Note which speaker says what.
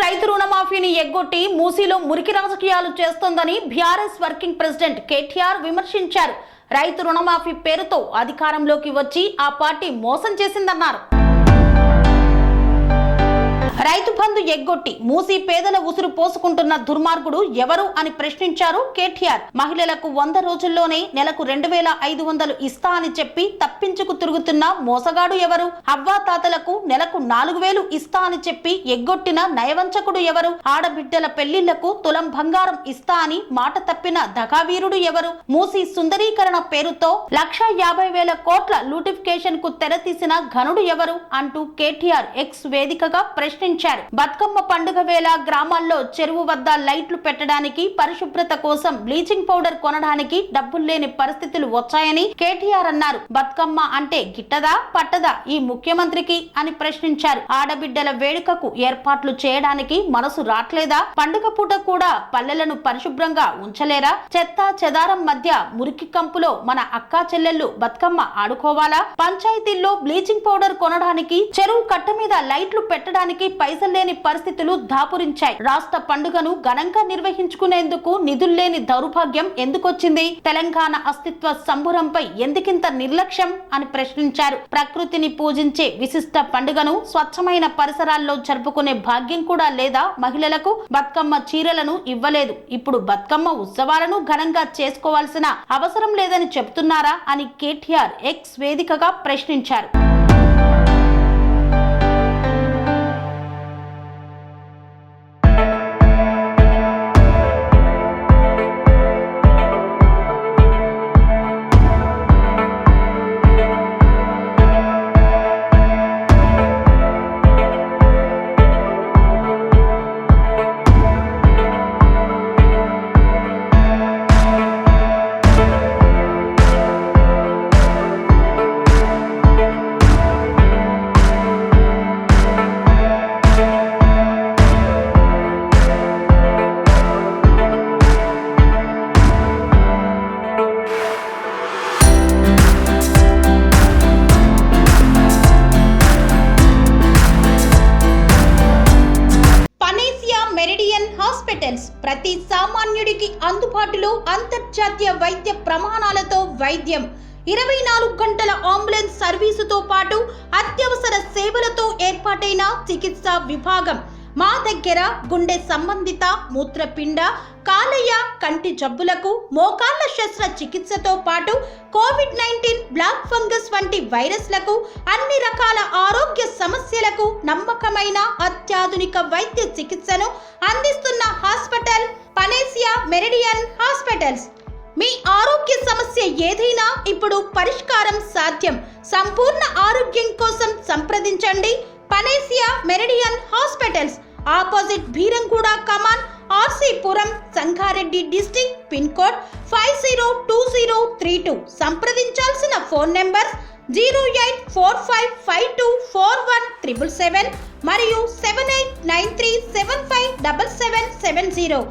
Speaker 1: రైతు రుణమాఫీని ఎగ్గొట్టి మూసీలో మురికి రాజకీయాలు చేస్తోందని బీఆర్ఎస్ వర్కింగ్ ప్రెసిడెంట్ కేటీఆర్ విమర్శించారు. రైతు రుణమాఫీ పేరుతో అధికారంలోకి వచ్చి ఆ పార్టీ మోసం చేసిందన్నారు. రైతు బంధు ఎగ్గొట్టి మూసీ పేదల ఉసురు పోసుకుంటున్న దుర్మార్గుడు ఎవరు అని ప్రశ్నించారు కేటీఆర్. మహిళలకు 100 రోజుల్లోనే నెలకు 2500 ఇస్తా అని చెప్పి తప్పించుకు తిరుగుతున్న మోసగాడు ఎవరు? అవ్వాతాతలకు నెలకు 4000 ఇస్తా అని చెప్పి ఎగ్గొట్టిన నయవంచకుడు ఎవరు? ఆడబిడ్డల పెళ్లిళ్లకు తులం బంగారం ఇస్తా అని మాట తప్పిన దగావీరుడు ఎవరు? మూసీ సుందరీకరణ పేరుతో 1,50,000 కోట్ల లూటిఫికేషన్ కు తెరతీసిన ఘనుడు ఎవరు అంటూ కేటీఆర్ ఎక్స్ వేదికగా ప్రశ్నించారు. బతుకమ్మ పండుగ వేళ గ్రామాల్లో చెరువు వద్ద లైట్లు పెట్టడానికి, పరిశుభ్రత కోసం బ్లీచింగ్ పౌడర్ కొనడానికి డబ్బులు లేని పరిస్థితులు వచ్చాయని కేటీఆర్ అన్నారు. బతుకమ్మ అంటే గిట్టదా పట్టదా ఈ ముఖ్యమంత్రికి అని ప్రశ్నించారు. ఆడబిడ్డల వేడుకకు ఏర్పాట్లు చేయడానికి మనసు రాట్లేదా? పండుగ పూట కూడా పల్లెలను పరిశుభ్రంగా ఉంచలేరా? చెత్త చెదారం మధ్య మురికి కంపులో మన అక్కా చెల్లెళ్ళు బతుకమ్మ ఆడుకోవాలా? పంచాయతీల్లో బ్లీచింగ్ పౌడర్ కొనడానికి, చెరువు కట్ట మీద లైట్లు పెట్టడానికి పైసలు లేని పరిస్థితులు దాపురించాయి. రాష్ట్ర పండుగను ఘనంగా నిర్వహించుకునేందుకు నిధులు లేని దౌర్భాగ్యం ఎందుకొచ్చింది? తెలంగాణ అస్తిత్వ సంబురంపై ఎందుకింత నిర్లక్ష్యం అని ప్రశ్నించారు. ప్రకృతిని పూజించే విశిష్ట పండుగను స్వచ్ఛమైన పరిసరాల్లో జరుపుకునే భాగ్యం కూడా లేదా మహిళలకు? బతుకమ్మ చీరలను ఇవ్వలేదు, ఇప్పుడు బతుకమ్మ ఉత్సవాలను ఘనంగా చేసుకోవాల్సిన అవసరం లేదని చెబుతున్నారా అని కేటీఆర్ ఎక్స్ వేదికగా ప్రశ్నించారు. ప్రతి సామాన్యుడికి అందుబాటులో అంతర్జాతీయ వైద్య ప్రమాణాలతో వైద్యం, 24 గంటల అంబులెన్స్ సర్వీసుతో పాటు అత్యవసర సేవలతో ఏర్పాటైన చికిత్సా విభాగం. మా దగ్గర గుండె సంబంధిత, మూత్రపిండ, కాలేయ, కంటి జబ్బులకు, మోకాళ్ల శస్త్ర చికిత్సతో పాటు కోవిడ్-19, బ్లాక్ ఫంగస్ వంటి వైరస్లకు, అన్ని రకాల ఆరోగ్య సమస్యలకు నమ్మకమైన అత్యాధునిక వైద్య చికిత్సను అందిస్తున్న హాస్పిటల్ పనేసియా మెరిడియన్ హాస్పిటల్స్. మీ ఆరోగ్య సమస్య ఏదైనా ఇప్పుడు పరిష్కారం సాధ్యం. సంపూర్ణ ఆరోగ్యం కోసం సంప్రదించండి panacea Meridian hospitals, opposite Bheeramguda Kaman, RC Puram, Sangareddy district, pin code 502032. సంప్రదించాల్సిన ఫోన్ నెంబర్ 0845524177 మరియు 7893757770.